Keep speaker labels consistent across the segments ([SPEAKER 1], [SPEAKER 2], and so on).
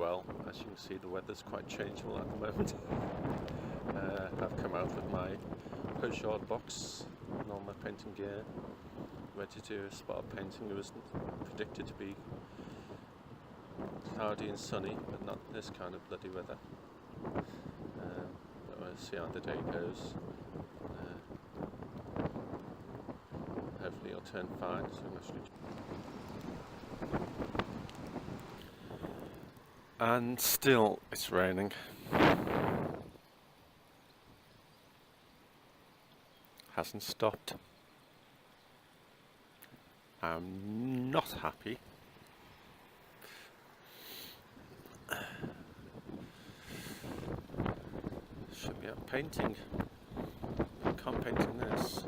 [SPEAKER 1] well. As you can see, the weather's quite changeable at the moment. I've come out with my postcard box and all my painting gear, ready to do a spot of painting. It was predicted to be cloudy and sunny, but not this kind of bloody weather. We'll see how the day goes. Hopefully it'll turn fine, so I'm actually... And still it's raining. Hasn't stopped. I'm not happy. Should be out painting. I can't paint in this.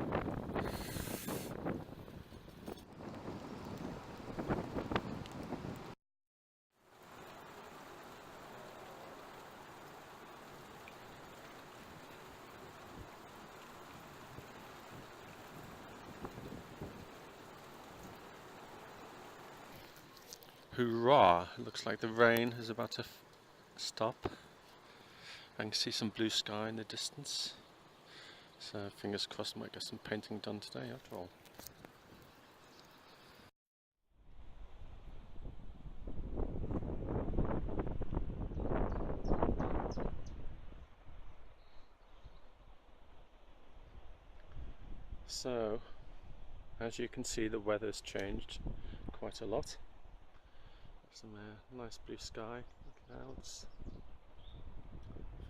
[SPEAKER 1] Hoorah! It looks like the rain is about to stop. I can see some blue sky in the distance. So fingers crossed, might get some painting done today after all. So, as you can see, the weather's changed quite a lot. Some nice blue sky, clouds.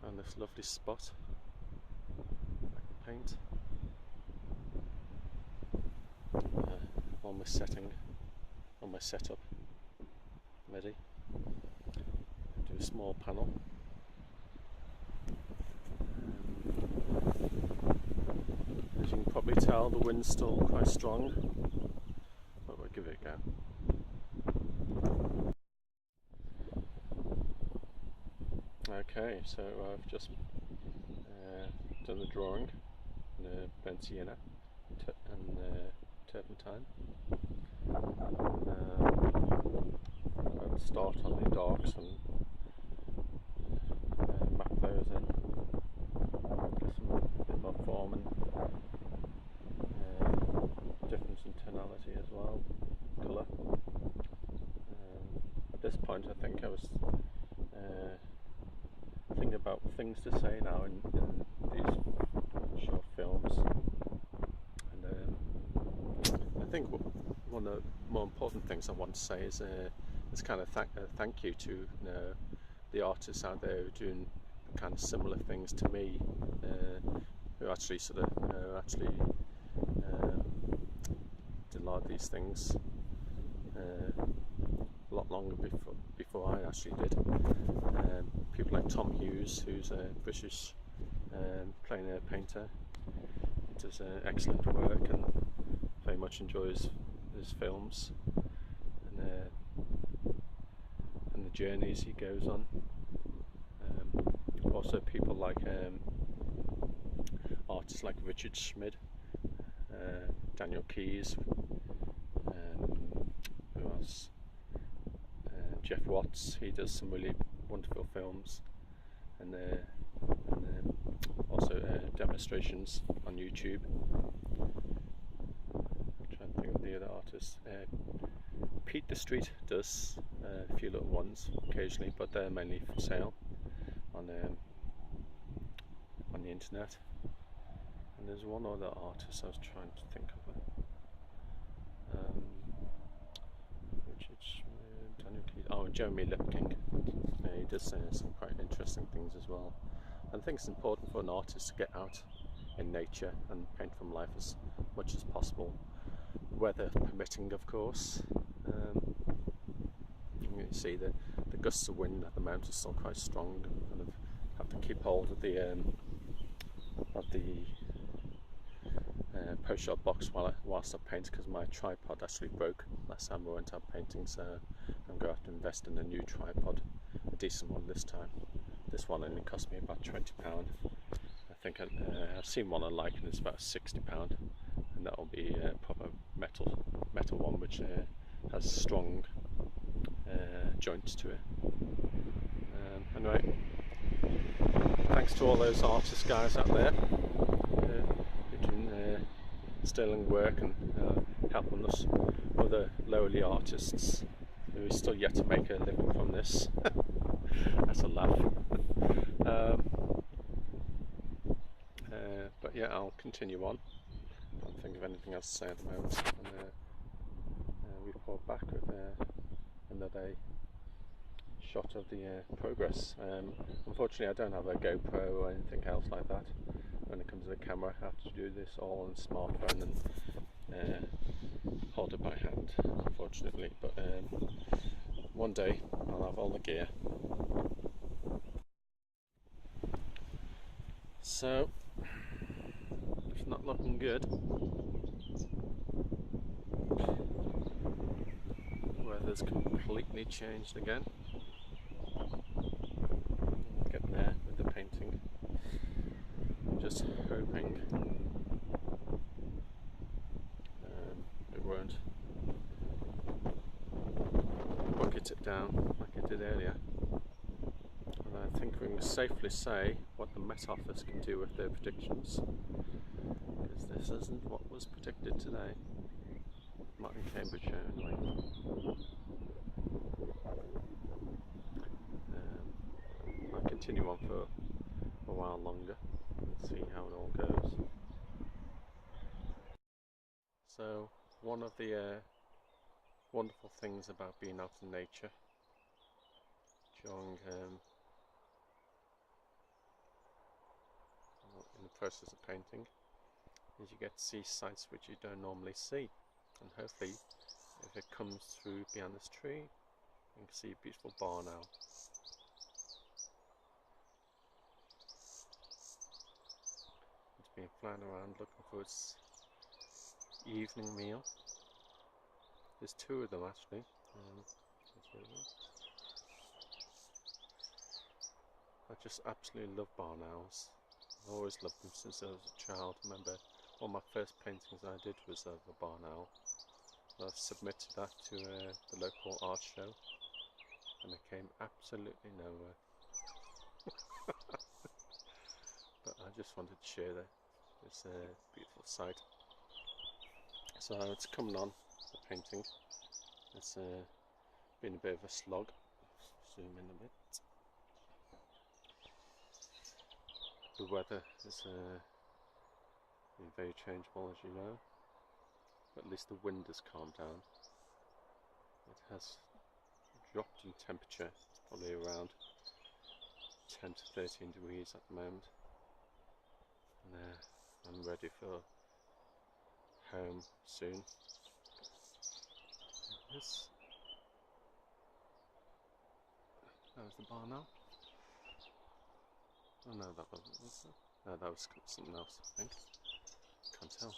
[SPEAKER 1] Found this lovely spot. I can paint. On my setting, on my setup, ready. Do a small panel. As you can probably tell, the wind's still quite strong, but we'll give it a go. Okay, so I've just done the drawing in burnt sienna and turpentine. I'll start on the darks and map those in. Get some bit more form and difference in tonality as well, colour. At this point, I think I was thinking about things to say now in these short films, and I think one of the more important things I want to say is kind of thank you to the artists out there who are doing kind of similar things to me, who actually sort of did a lot of these things a lot longer before I actually did. People like Tom Hughes, who's a British plein air painter, does excellent work and very much enjoys his films and the journeys he goes on. Also people like artists like Richard Schmid, Daniel Keyes, who else? Jeff Watts. He does some really wonderful films, and also demonstrations on YouTube. I'm trying to think of the other artists. Pete the Street does a few little ones occasionally, but they're mainly for sale on the internet. And there's one other artist I was trying to think of. Richard Schmid, Daniel Keyes. Oh, Jeremy Lipking. He does some quite interesting things as well. And I think it's important for an artist to get out in nature and paint from life as much as possible, weather permitting, of course. You can see the gusts of wind at the moment are still quite strong, and I have to keep hold of the post-shot box whilst I paint, because my tripod actually broke last time I went out painting, so I'm going to have to invest in a new tripod, a decent one this time. This one only cost me about £20. I think I've seen one I like, and it's about £60, and that will be a proper metal one which has strong joints to it. Anyway, thanks to all those artist guys out there who doing sterling work and helping us other lowly artists who are still yet to make a living from this. That's a laugh. But yeah, I'll continue on. Can't think of anything else to say at the moment. And report back with another shot of the progress. Unfortunately, I don't have a GoPro or anything else like that. When it comes to the camera, I have to do this all on smartphone and hold it by hand, unfortunately. But one day I'll have all the gear. So it's not looking good. Weather's completely changed again. We'll get there with the painting. I'm just hoping it won't bucket it down like it did earlier. And I think we can safely say what the Met Office can do with their predictions, because this isn't what was predicted today. Not in Cambridgeshire anyway. I'll continue on for a while longer and see how it all goes. So one of the wonderful things about being out in nature during in the process of painting is you get to see sights which you don't normally see, and hopefully if it comes through behind this tree you can see a beautiful barn owl. It's been flying around looking for its evening meal. There's two of them actually. I just absolutely love barn owls. I've always loved them since I was a child. I remember one of my first paintings I did was of a barn owl. I submitted that to the local art show and it came absolutely nowhere. But I just wanted to share this beautiful sight. So it's coming on, the painting. It's been a bit of a slog. Zoom in a bit. The weather is been very changeable, as you know, but at least the wind has calmed down. It has dropped in temperature. It's probably around 10 to 13 degrees at the moment. And I'm ready for home soon. Yes. That was the barn owl. Oh no, that wasn't, was it? No, that was something else, I think. Can't tell.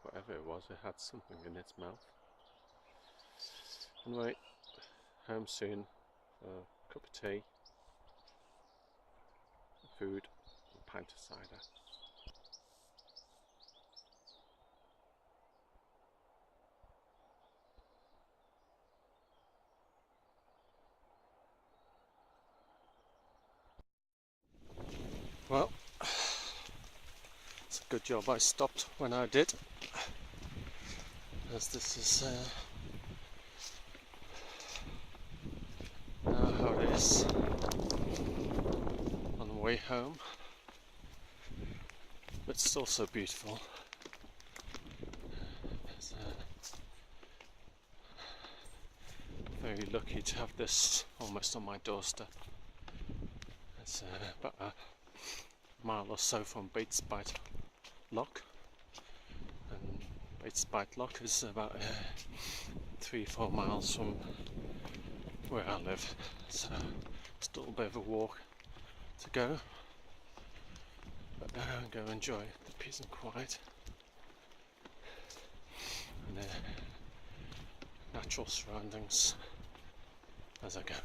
[SPEAKER 1] Whatever it was, it had something in its mouth. Anyway, home soon for a cup of tea, food, and a pint of cider. Well, it's a good job I stopped when I did, as this is how it is on the way home, but still so beautiful. It's, very lucky to have this almost on my doorstep. It's about a mile or so from Bates Bite Lock, and Bates Bite Lock is about 3-4 miles from where I live, so still a bit of a walk to go, but go enjoy the peace and quiet and the natural surroundings as I go.